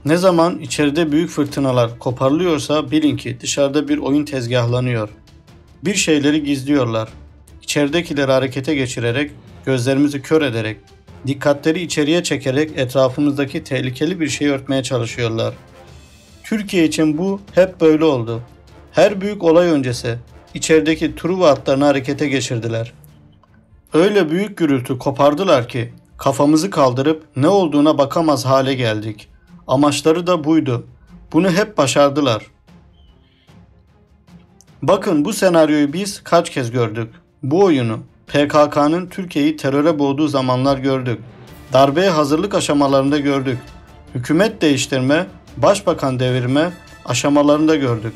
Ne zaman içeride büyük fırtınalar koparılıyorsa bilin ki dışarıda bir oyun tezgahlanıyor. Bir şeyleri gizliyorlar. İçeridekileri harekete geçirerek, gözlerimizi kör ederek, dikkatleri içeriye çekerek etrafımızdaki tehlikeli bir şeyi örtmeye çalışıyorlar. Türkiye için bu hep böyle oldu. Her büyük olay öncesi içerideki Truva atlarını harekete geçirdiler. Öyle büyük gürültü kopardılar ki kafamızı kaldırıp ne olduğuna bakamaz hale geldik. Amaçları da buydu. Bunu hep başardılar. Bakın bu senaryoyu biz kaç kez gördük. Bu oyunu PKK'nın Türkiye'yi teröre boğduğu zamanlar gördük. Darbeye hazırlık aşamalarında gördük. Hükümet değiştirme, başbakan devirme aşamalarında gördük.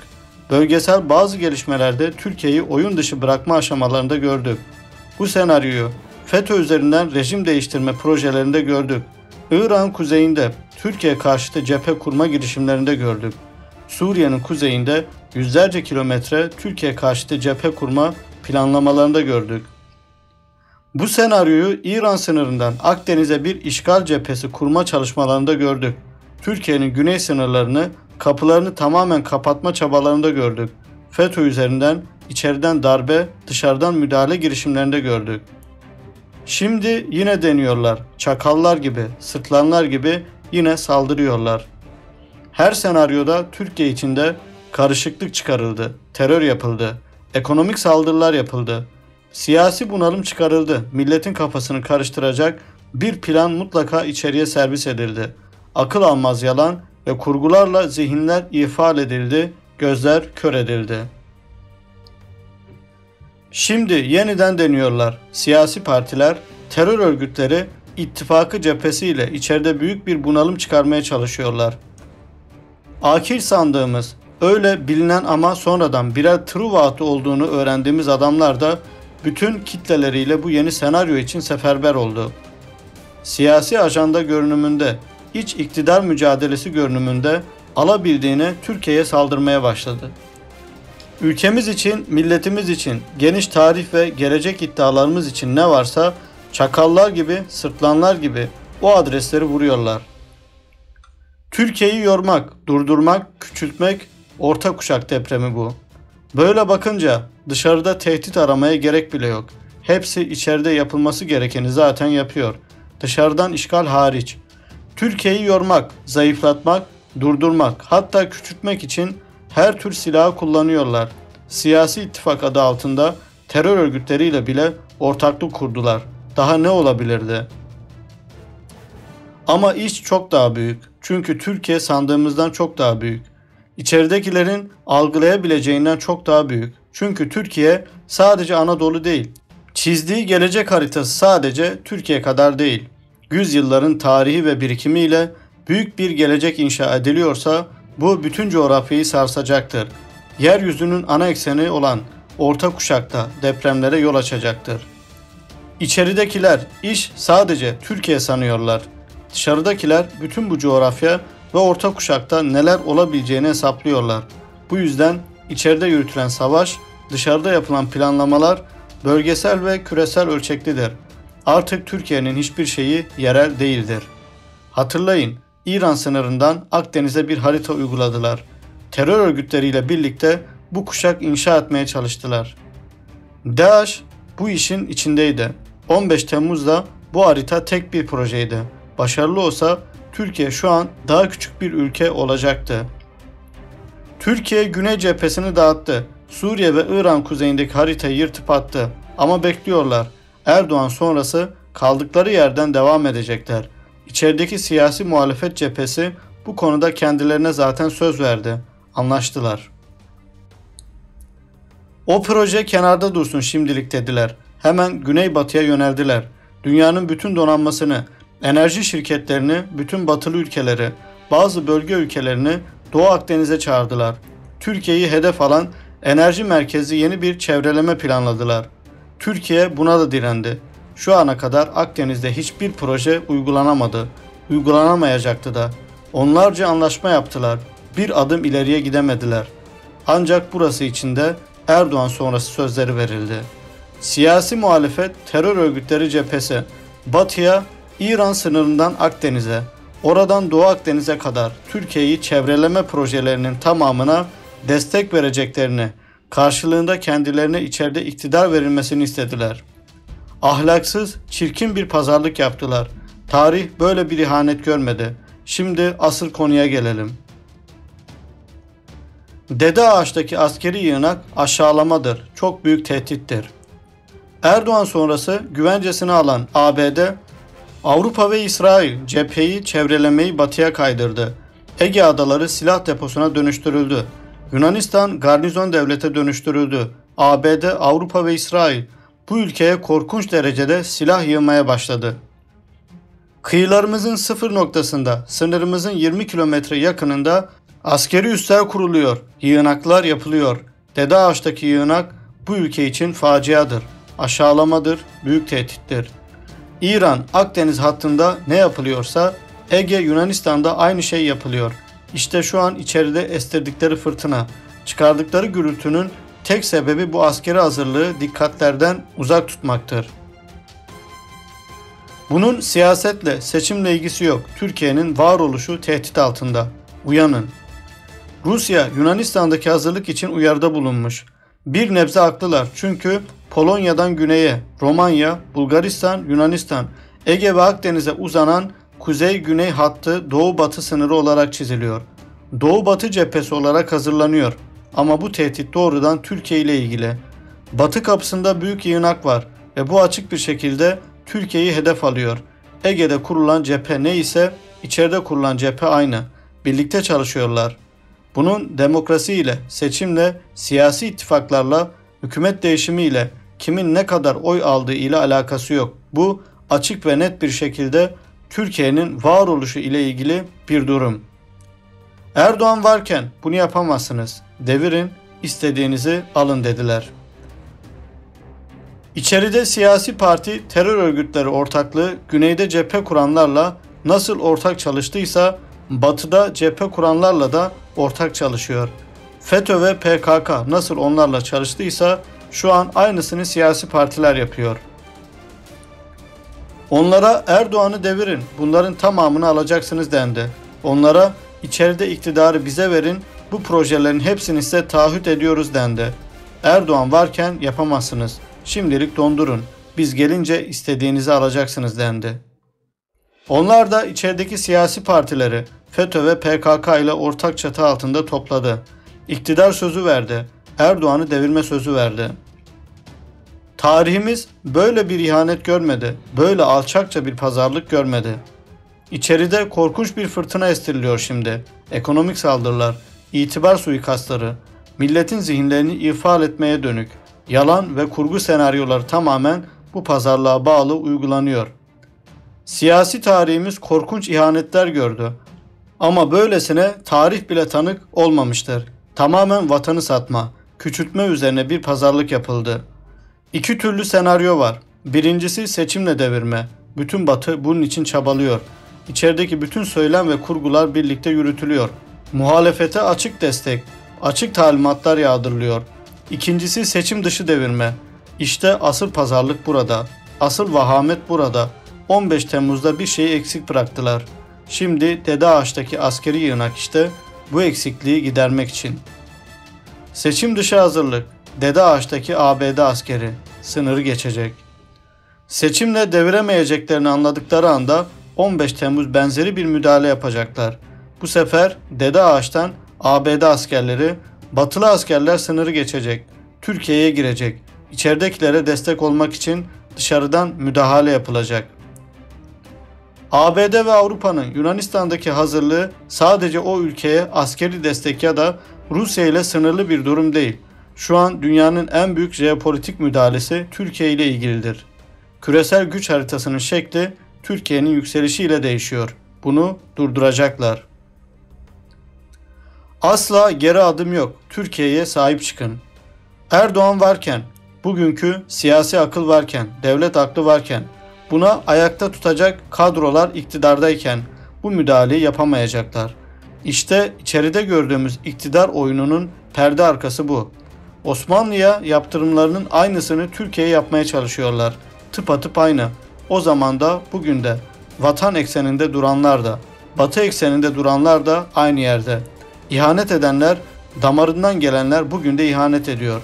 Bölgesel bazı gelişmelerde Türkiye'yi oyun dışı bırakma aşamalarında gördük. Bu senaryoyu FETÖ üzerinden rejim değiştirme projelerinde gördük. İran kuzeyinde Türkiye karşıtı cephe kurma girişimlerinde gördük. Suriye'nin kuzeyinde yüzlerce kilometre Türkiye karşıtı cephe kurma planlamalarında gördük. Bu senaryoyu İran sınırından Akdeniz'e bir işgal cephesi kurma çalışmalarında gördük. Türkiye'nin güney sınırlarını, kapılarını tamamen kapatma çabalarında gördük. FETÖ üzerinden içeriden darbe, dışarıdan müdahale girişimlerinde gördük. Şimdi yine deniyorlar. Çakallar gibi, sırtlanlar gibi yine saldırıyorlar. Her senaryoda Türkiye içinde karışıklık çıkarıldı, terör yapıldı, ekonomik saldırılar yapıldı, siyasi bunalım çıkarıldı, milletin kafasını karıştıracak bir plan mutlaka içeriye servis edildi. Akıl almaz yalan ve kurgularla zihinler ifade edildi, gözler kör edildi. Şimdi yeniden deniyorlar. Siyasi partiler, terör örgütleri ittifakı cephesiyle içeride büyük bir bunalım çıkarmaya çalışıyorlar. Akil sandığımız, öyle bilinen ama sonradan birer Truva atı olduğunu öğrendiğimiz adamlar da bütün kitleleriyle bu yeni senaryo için seferber oldu. Siyasi ajanda görünümünde, iç iktidar mücadelesi görünümünde alabildiğine Türkiye'ye saldırmaya başladı. Ülkemiz için, milletimiz için, geniş tarih ve gelecek iddialarımız için ne varsa çakallar gibi, sırtlanlar gibi o adresleri vuruyorlar. Türkiye'yi yormak, durdurmak, küçültmek orta kuşak depremi bu. Böyle bakınca dışarıda tehdit aramaya gerek bile yok. Hepsi içeride yapılması gerekeni zaten yapıyor. Dışarıdan işgal hariç. Türkiye'yi yormak, zayıflatmak, durdurmak, hatta küçültmek için her tür silahı kullanıyorlar. Siyasi ittifak adı altında terör örgütleriyle bile ortaklık kurdular. Daha ne olabilirdi? Ama iş çok daha büyük. Çünkü Türkiye sandığımızdan çok daha büyük. İçeridekilerin algılayabileceğinden çok daha büyük. Çünkü Türkiye sadece Anadolu değil. Çizdiği gelecek haritası sadece Türkiye kadar değil. Yüzyılların tarihi ve birikimiyle büyük bir gelecek inşa ediliyorsa bu bütün coğrafyayı sarsacaktır. Yeryüzünün ana ekseni olan orta kuşakta depremlere yol açacaktır. İçeridekiler iş sadece Türkiye sanıyorlar. Dışarıdakiler bütün bu coğrafya ve orta kuşakta neler olabileceğini hesaplıyorlar. Bu yüzden içeride yürütülen savaş, dışarıda yapılan planlamalar bölgesel ve küresel ölçeklidir. Artık Türkiye'nin hiçbir şeyi yerel değildir. Hatırlayın, İran sınırından Akdeniz'e bir harita uyguladılar. Terör örgütleriyle birlikte bu kuşak inşa etmeye çalıştılar. DAEŞ bu işin içindeydi. 15 Temmuz'da bu harita tek bir projeydi. Başarılı olsa Türkiye şu an daha küçük bir ülke olacaktı. Türkiye Güney cephesini dağıttı. Suriye ve İran kuzeyindeki haritayı yırtıp attı. Ama bekliyorlar. Erdoğan sonrası kaldıkları yerden devam edecekler. İçerideki siyasi muhalefet cephesi bu konuda kendilerine zaten söz verdi. Anlaştılar. O proje kenarda dursun şimdilik dediler. Hemen güneybatıya yöneldiler. Dünyanın bütün donanmasını, enerji şirketlerini, bütün batılı ülkeleri, bazı bölge ülkelerini Doğu Akdeniz'e çağırdılar. Türkiye'yi hedef alan enerji merkezi yeni bir çevreleme planladılar. Türkiye buna da direndi. Şu ana kadar Akdeniz'de hiçbir proje uygulanamadı. Uygulanamayacaktı da. Onlarca anlaşma yaptılar. Bir adım ileriye gidemediler. Ancak burası için de Erdoğan sonrası sözleri verildi. Siyasi muhalefet terör örgütleri cephesi batıya, İran sınırından Akdeniz'e, oradan Doğu Akdeniz'e kadar Türkiye'yi çevreleme projelerinin tamamına destek vereceklerini, karşılığında kendilerine içeride iktidar verilmesini istediler. Ahlaksız, çirkin bir pazarlık yaptılar. Tarih böyle bir ihanet görmedi. Şimdi asıl konuya gelelim. Dede Ağaç'taki askeri yığınak aşağılamadır, çok büyük tehdittir. Erdoğan sonrası güvencesini alan ABD, Avrupa ve İsrail cepheyi çevrelemeyi batıya kaydırdı. Ege adaları silah deposuna dönüştürüldü. Yunanistan garnizon devlete dönüştürüldü. ABD, Avrupa ve İsrail bu ülkeye korkunç derecede silah yığmaya başladı. Kıyılarımızın sıfır noktasında, sınırımızın 20 kilometre yakınında askeri üsler kuruluyor, yığınaklar yapılıyor. Dede Ağaç'taki yığınak bu ülke için faciadır, aşağılamadır, büyük tehdittir. İran, Akdeniz hattında ne yapılıyorsa Ege, Yunanistan'da aynı şey yapılıyor. İşte şu an içeride estirdikleri fırtına, çıkardıkları gürültünün tek sebebi bu askeri hazırlığı dikkatlerden uzak tutmaktır. Bunun siyasetle, seçimle ilgisi yok. Türkiye'nin varoluşu tehdit altında. Uyanın. Rusya, Yunanistan'daki hazırlık için uyarıda bulunmuş. Bir nebze haklılar çünkü Polonya'dan güneye, Romanya, Bulgaristan, Yunanistan, Ege ve Akdeniz'e uzanan kuzey-güney hattı doğu-batı sınırı olarak çiziliyor. Doğu-batı cephesi olarak hazırlanıyor. Ama bu tehdit doğrudan Türkiye ile ilgili. Batı kapısında büyük yığınak var ve bu açık bir şekilde Türkiye'yi hedef alıyor. Ege'de kurulan cephe neyse içeride kurulan cephe aynı. Birlikte çalışıyorlar. Bunun demokrasiyle, seçimle, siyasi ittifaklarla, hükümet değişimiyle, kimin ne kadar oy aldığı ile alakası yok. Bu açık ve net bir şekilde Türkiye'nin varoluşu ile ilgili bir durum. Erdoğan varken bunu yapamazsınız. Devirin, istediğinizi alın dediler. İçeride siyasi parti terör örgütleri ortaklığı güneyde cephe kuranlarla nasıl ortak çalıştıysa batıda cephe kuranlarla da ortak çalışıyor. FETÖ ve PKK nasıl onlarla çalıştıysa şu an aynısını siyasi partiler yapıyor. Onlara Erdoğan'ı devirin, bunların tamamını alacaksınız dendi. Onlara içeride iktidarı bize verin, bu projelerin hepsini size taahhüt ediyoruz dendi. Erdoğan varken yapamazsınız. Şimdilik dondurun. Biz gelince istediğinizi alacaksınız dendi. Onlar da içerideki siyasi partileri FETÖ ve PKK ile ortak çatı altında topladı. İktidar sözü verdi. Erdoğan'ı devirme sözü verdi. Tarihimiz böyle bir ihanet görmedi. Böyle alçakça bir pazarlık görmedi. İçeride korkunç bir fırtına estiriliyor şimdi. Ekonomik saldırılar, itibar suikastları, milletin zihinlerini ifade etmeye dönük yalan ve kurgu senaryoları tamamen bu pazarlığa bağlı uygulanıyor. Siyasi tarihimiz korkunç ihanetler gördü. Ama böylesine tarih bile tanık olmamıştır. Tamamen vatanı satma, küçültme üzerine bir pazarlık yapıldı. İki türlü senaryo var. Birincisi seçimle devirme. Bütün Batı bunun için çabalıyor. İçerideki bütün söylem ve kurgular birlikte yürütülüyor. Muhalefete açık destek, açık talimatlar yağdırılıyor. İkincisi seçim dışı devirme. İşte asıl pazarlık burada. Asıl vahamet burada. 15 Temmuz'da bir şeyi eksik bıraktılar. Şimdi Dede Ağaç'taki askeri yığınak işte bu eksikliği gidermek için. Seçim dışı hazırlık. Dede Ağaç'taki ABD askeri sınırı geçecek. Seçimle deviremeyeceklerini anladıkları anda 15 Temmuz benzeri bir müdahale yapacaklar. Bu sefer Dede Ağaç'tan ABD askerleri, Batılı askerler sınırı geçecek. Türkiye'ye girecek. İçeridekilere destek olmak için dışarıdan müdahale yapılacak. ABD ve Avrupa'nın Yunanistan'daki hazırlığı sadece o ülkeye askeri destek ya da Rusya ile sınırlı bir durum değil. Şu an dünyanın en büyük jeopolitik müdahalesi Türkiye ile ilgilidir. Küresel güç haritasının şekli Türkiye'nin yükselişiyle değişiyor. Bunu durduracaklar. Asla geri adım yok. Türkiye'ye sahip çıkın. Erdoğan varken, bugünkü siyasi akıl varken, devlet aklı varken, buna ayakta tutacak kadrolar iktidardayken bu müdahaleyi yapamayacaklar. İşte içeride gördüğümüz iktidar oyununun perde arkası bu. Osmanlı'ya yaptırımlarının aynısını Türkiye'ye yapmaya çalışıyorlar. Tıpatıp aynı. O zaman da bugün de vatan ekseninde duranlar da Batı ekseninde duranlar da aynı yerde. İhanet edenler, damarından gelenler bugün de ihanet ediyor.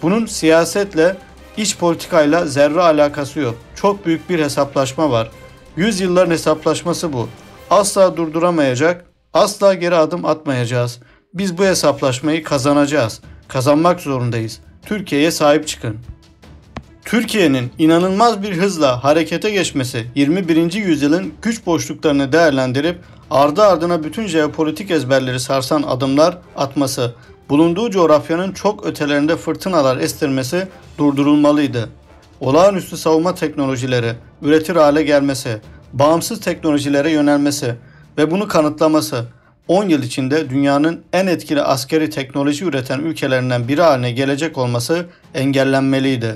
Bunun siyasetle, iç politikayla zerre alakası yok. Çok büyük bir hesaplaşma var. Yüzyılların hesaplaşması bu. Asla durduramayacak, asla geri adım atmayacağız. Biz bu hesaplaşmayı kazanacağız. Kazanmak zorundayız. Türkiye'ye sahip çıkın. Türkiye'nin inanılmaz bir hızla harekete geçmesi, 21. yüzyılın güç boşluklarını değerlendirip ardı ardına bütün jeopolitik ezberleri sarsan adımlar atması, bulunduğu coğrafyanın çok ötelerinde fırtınalar estirmesi durdurulmalıydı. Olağanüstü savunma teknolojileri üretir hale gelmesi, bağımsız teknolojilere yönelmesi ve bunu kanıtlaması, 10 yıl içinde dünyanın en etkili askeri teknoloji üreten ülkelerinden biri haline gelecek olması engellenmeliydi.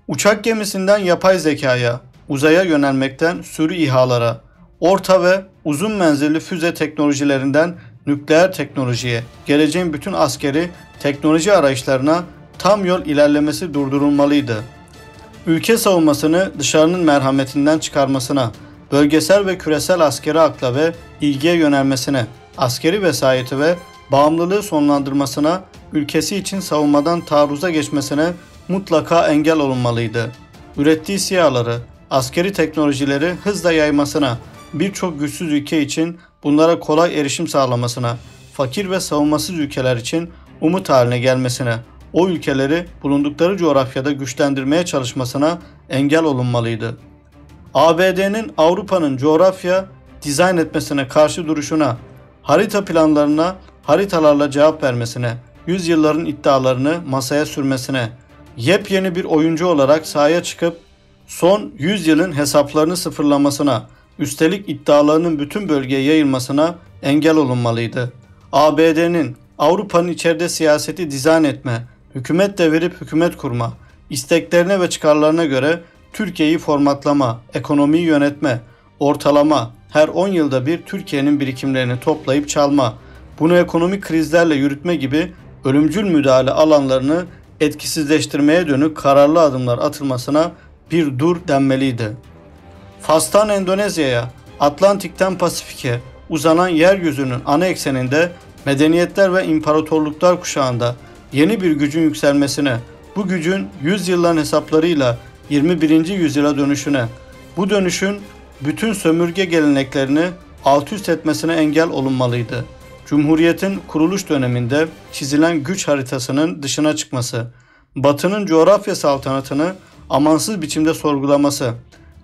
Uçak gemisinden yapay zekaya, uzaya yönelmekten sürü İHA'lara, orta ve uzun menzilli füze teknolojilerinden nükleer teknolojiye, geleceğin bütün askeri teknoloji arayışlarına tam yol ilerlemesi durdurulmalıydı. Ülke savunmasını dışarının merhametinden çıkarmasına, bölgesel ve küresel askeri akla ve ilgiye yönelmesine, askeri vesayeti ve bağımlılığı sonlandırmasına, ülkesi için savunmadan taarruza geçmesine mutlaka engel olunmalıydı. Ürettiği SİHA'ları, askeri teknolojileri hızla yaymasına, birçok güçsüz ülke için bunlara kolay erişim sağlamasına, fakir ve savunmasız ülkeler için umut haline gelmesine, o ülkeleri bulundukları coğrafyada güçlendirmeye çalışmasına engel olunmalıydı. ABD'nin Avrupa'nın coğrafya dizayn etmesine karşı duruşuna, harita planlarına haritalarla cevap vermesine, yüzyılların iddialarını masaya sürmesine, yepyeni bir oyuncu olarak sahaya çıkıp son 100 yılın hesaplarını sıfırlamasına, üstelik iddialarının bütün bölgeye yayılmasına engel olunmalıydı. ABD'nin Avrupa'nın içeride siyaseti dizayn etme, hükümet devirip hükümet kurma, isteklerine ve çıkarlarına göre Türkiye'yi formatlama, ekonomiyi yönetme, ortalama, her 10 yılda bir Türkiye'nin birikimlerini toplayıp çalma, bunu ekonomik krizlerle yürütme gibi ölümcül müdahale alanlarını etkisizleştirmeye dönük kararlı adımlar atılmasına bir dur denmeliydi. Fas'tan Endonezya'ya, Atlantik'ten Pasifik'e uzanan yeryüzünün ana ekseninde medeniyetler ve imparatorluklar kuşağında yeni bir gücün yükselmesine, bu gücün yüzyılların hesaplarıyla 21. yüzyıla dönüşüne, bu dönüşün bütün sömürge geleneklerini alt üst etmesine engel olunmalıydı. Cumhuriyetin kuruluş döneminde çizilen güç haritasının dışına çıkması, Batı'nın coğrafya saltanatını amansız biçimde sorgulaması,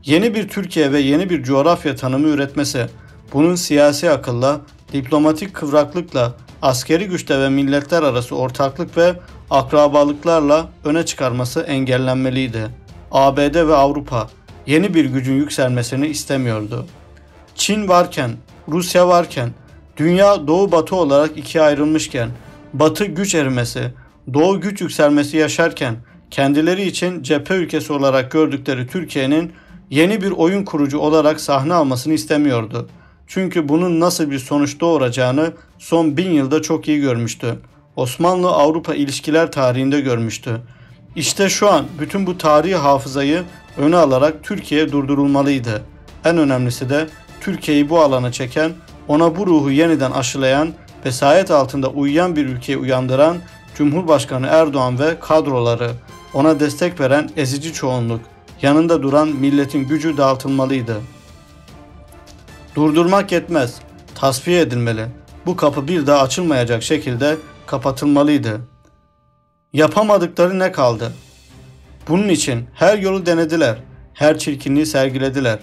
yeni bir Türkiye ve yeni bir coğrafya tanımı üretmesi, bunun siyasi akılla, diplomatik kıvraklıkla, askeri güçte ve milletler arası ortaklık ve akrabalıklarla öne çıkarması engellenmeliydi. ABD ve Avrupa yeni bir gücün yükselmesini istemiyordu. Çin varken, Rusya varken, dünya doğu-batı olarak ikiye ayrılmışken, batı güç erimesi, doğu güç yükselmesi yaşarken, kendileri için cephe ülkesi olarak gördükleri Türkiye'nin yeni bir oyun kurucu olarak sahne almasını istemiyordu. Çünkü bunun nasıl bir sonuç doğuracağını son 1000 yılda çok iyi görmüştü. Osmanlı-Avrupa ilişkiler tarihinde görmüştü. İşte şu an bütün bu tarihi hafızayı öne alarak Türkiye durdurulmalıydı. En önemlisi de Türkiye'yi bu alana çeken, ona bu ruhu yeniden aşılayan, vesayet altında uyuyan bir ülkeyi uyandıran Cumhurbaşkanı Erdoğan ve kadroları, ona destek veren ezici çoğunluk, yanında duran milletin gücü dağıtılmalıydı. Durdurmak yetmez, tasfiye edilmeli. Bu kapı bir daha açılmayacak şekilde kapatılmalıydı. Yapamadıkları ne kaldı? Bunun için her yolu denediler, her çirkinliği sergilediler.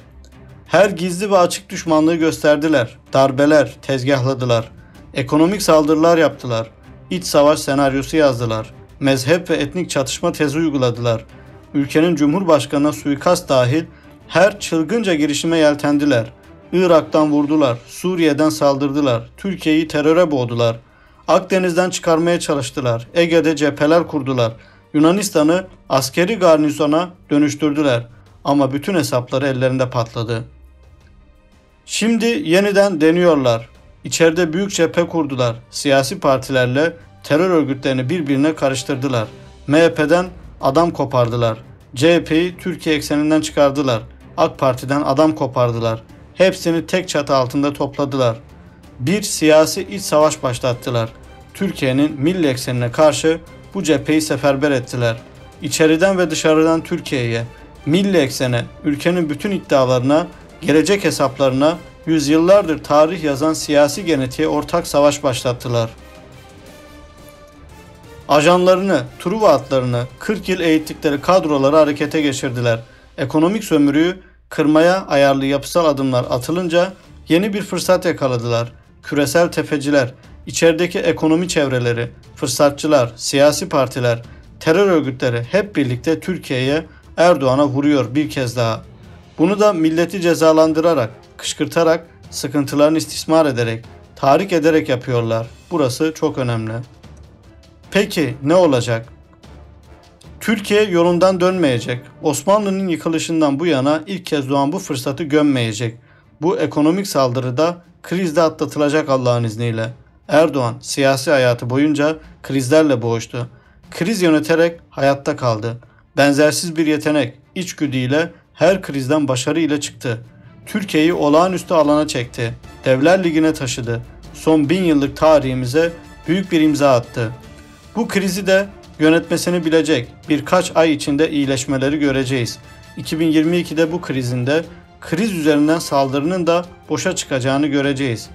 Her gizli ve açık düşmanlığı gösterdiler, darbeler, tezgahladılar, ekonomik saldırılar yaptılar, iç savaş senaryosu yazdılar, mezhep ve etnik çatışma tezi uyguladılar. Ülkenin cumhurbaşkanına suikast dahil her çılgınca girişime yeltendiler. Irak'tan vurdular, Suriye'den saldırdılar, Türkiye'yi teröre boğdular. Akdeniz'den çıkarmaya çalıştılar, Ege'de cepheler kurdular, Yunanistan'ı askeri garnizona dönüştürdüler. Ama bütün hesapları ellerinde patladı. Şimdi yeniden deniyorlar. İçeride büyük cephe kurdular. Siyasi partilerle terör örgütlerini birbirine karıştırdılar. MHP'den adam kopardılar. CHP'yi Türkiye ekseninden çıkardılar. AK Parti'den adam kopardılar. hepsini tek çatı altında topladılar. Bir siyasi iç savaş başlattılar. Türkiye'nin milli eksenine karşı bu cepheyi seferber ettiler. İçeriden ve dışarıdan Türkiye'ye, milli eksene, ülkenin bütün iddialarına, gelecek hesaplarına, yüzyıllardır tarih yazan siyasi genetiğe ortak savaş başlattılar. Ajanlarını, Truva atlarını, 40 yıl eğittikleri kadroları harekete geçirdiler. Ekonomik sömürüyü kırmaya ayarlı yapısal adımlar atılınca yeni bir fırsat yakaladılar. Küresel tefeciler, içerideki ekonomi çevreleri, fırsatçılar, siyasi partiler, terör örgütleri hep birlikte Türkiye'ye, Erdoğan'a vuruyor bir kez daha. Bunu da milleti cezalandırarak, kışkırtarak, sıkıntılarını istismar ederek, tahrik ederek yapıyorlar. Burası çok önemli. Peki ne olacak? Türkiye yolundan dönmeyecek. Osmanlı'nın yıkılışından bu yana ilk kez doğan bu fırsatı gömmeyecek. Bu ekonomik saldırıda krizde atlatılacak Allah'ın izniyle. Erdoğan siyasi hayatı boyunca krizlerle boğuştu. Kriz yöneterek hayatta kaldı. Benzersiz bir yetenek, içgüdüyle her krizden başarıyla çıktı. Türkiye'yi olağanüstü alana çekti. Devler Ligi'ne taşıdı. Son 1000 yıllık tarihimize büyük bir imza attı. Bu krizi de yönetmesini bilecek. Birkaç ay içinde iyileşmeleri göreceğiz. 2022'de bu krizinde kriz üzerinden saldırının da boşa çıkacağını göreceğiz.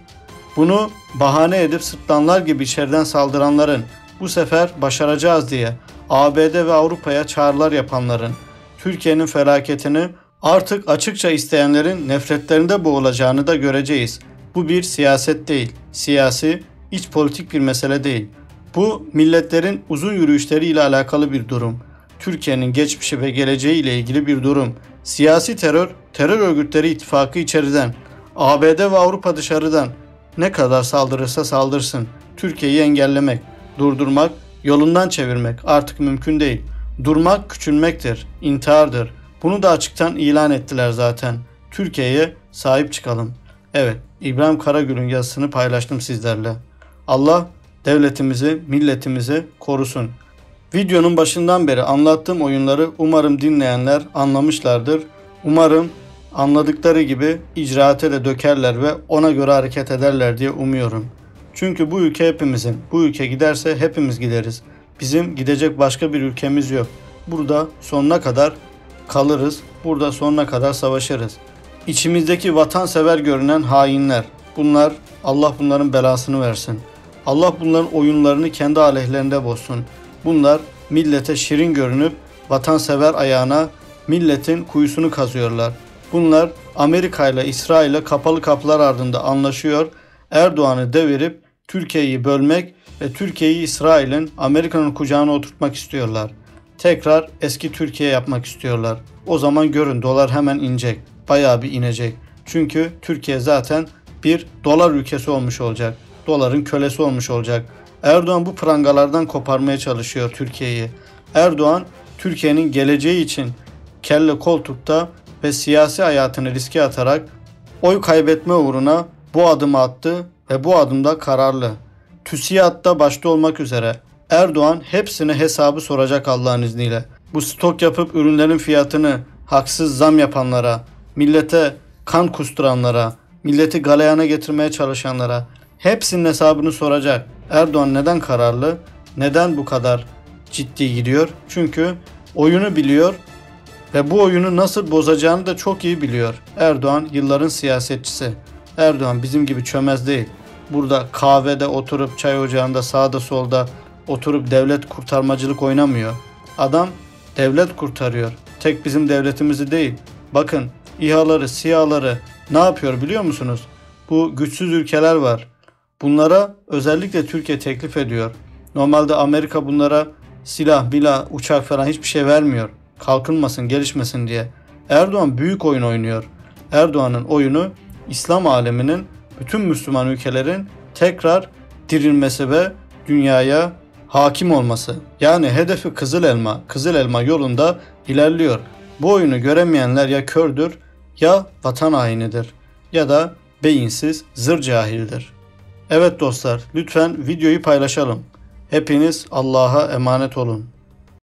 Bunu bahane edip sırtlanlar gibi içeriden saldıranların, bu sefer başaracağız diye ABD ve Avrupa'ya çağrılar yapanların, Türkiye'nin felaketini artık açıkça isteyenlerin nefretlerinde boğulacağını da göreceğiz. Bu bir siyaset değil, siyasi, iç politik bir mesele değil. Bu milletlerin uzun yürüyüşleriyle alakalı bir durum. Türkiye'nin geçmişi ve geleceği ile ilgili bir durum. Siyasi terör, terör örgütleri ittifakı içeriden, ABD ve Avrupa dışarıdan ne kadar saldırırsa saldırsın. Türkiye'yi engellemek, durdurmak, yolundan çevirmek artık mümkün değil. Durmak küçülmektir, intihardır. Bunu da açıktan ilan ettiler zaten. Türkiye'ye sahip çıkalım. Evet, İbrahim Karagül'ün yazısını paylaştım sizlerle. Allah devletimizi, milletimizi korusun. Videonun başından beri anlattığım oyunları umarım dinleyenler anlamışlardır. Umarım anladıkları gibi icraate de dökerler ve ona göre hareket ederler diye umuyorum. Çünkü bu ülke hepimizin. Bu ülke giderse hepimiz gideriz. Bizim gidecek başka bir ülkemiz yok. Burada sonuna kadar kalırız. Burada sonuna kadar savaşırız. İçimizdeki vatansever görünen hainler. Bunlar, Allah bunların belasını versin. Allah bunların oyunlarını kendi aleyhlerinde bozsun. Bunlar millete şirin görünüp vatansever ayağına milletin kuyusunu kazıyorlar. Bunlar Amerika ile İsrail ile kapalı kapılar ardında anlaşıyor. Erdoğan'ı devirip Türkiye'yi bölmek ve Türkiye'yi İsrail'in, Amerika'nın kucağına oturtmak istiyorlar. Tekrar eski Türkiye yapmak istiyorlar. O zaman görün dolar hemen inecek. Bayağı bir inecek. Çünkü Türkiye zaten bir dolar ülkesi olmuş olacak. Doların kölesi olmuş olacak. Erdoğan bu prangalardan koparmaya çalışıyor Türkiye'yi. Erdoğan Türkiye'nin geleceği için kelle koltukta ve siyasi hayatını riske atarak oy kaybetme uğruna bu adımı attı ve bu adımda kararlı. TÜSİAD'da başta olmak üzere Erdoğan hepsine hesabı soracak Allah'ın izniyle. Bu stok yapıp ürünlerin fiyatını haksız zam yapanlara, millete kan kusturanlara, milleti galeyana getirmeye çalışanlara hepsinin hesabını soracak. Erdoğan neden kararlı? Neden bu kadar ciddi gidiyor? Çünkü oyunu biliyor ve bu oyunu nasıl bozacağını da çok iyi biliyor. Erdoğan yılların siyasetçisi. Erdoğan bizim gibi çömez değil. Burada kahvede oturup çay ocağında sağda solda oturup devlet kurtarmacılık oynamıyor. Adam devlet kurtarıyor. Tek bizim devletimizi değil. Bakın İHA'ları, SİHA'ları ne yapıyor biliyor musunuz? Bu güçsüz ülkeler var. Bunlara özellikle Türkiye teklif ediyor. Normalde Amerika bunlara silah, uçak falan hiçbir şey vermiyor. Kalkınmasın, gelişmesin diye. Erdoğan büyük oyun oynuyor. Erdoğan'ın oyunu İslam aleminin, bütün Müslüman ülkelerin tekrar dirilmesi ve dünyaya hakim olması. Yani hedefi Kızıl Elma. Kızıl Elma yolunda ilerliyor. Bu oyunu göremeyenler ya kördür, ya vatan hainidir, ya da beyinsiz, zır cahildir. Evet dostlar, lütfen videoyu paylaşalım. Hepiniz Allah'a emanet olun.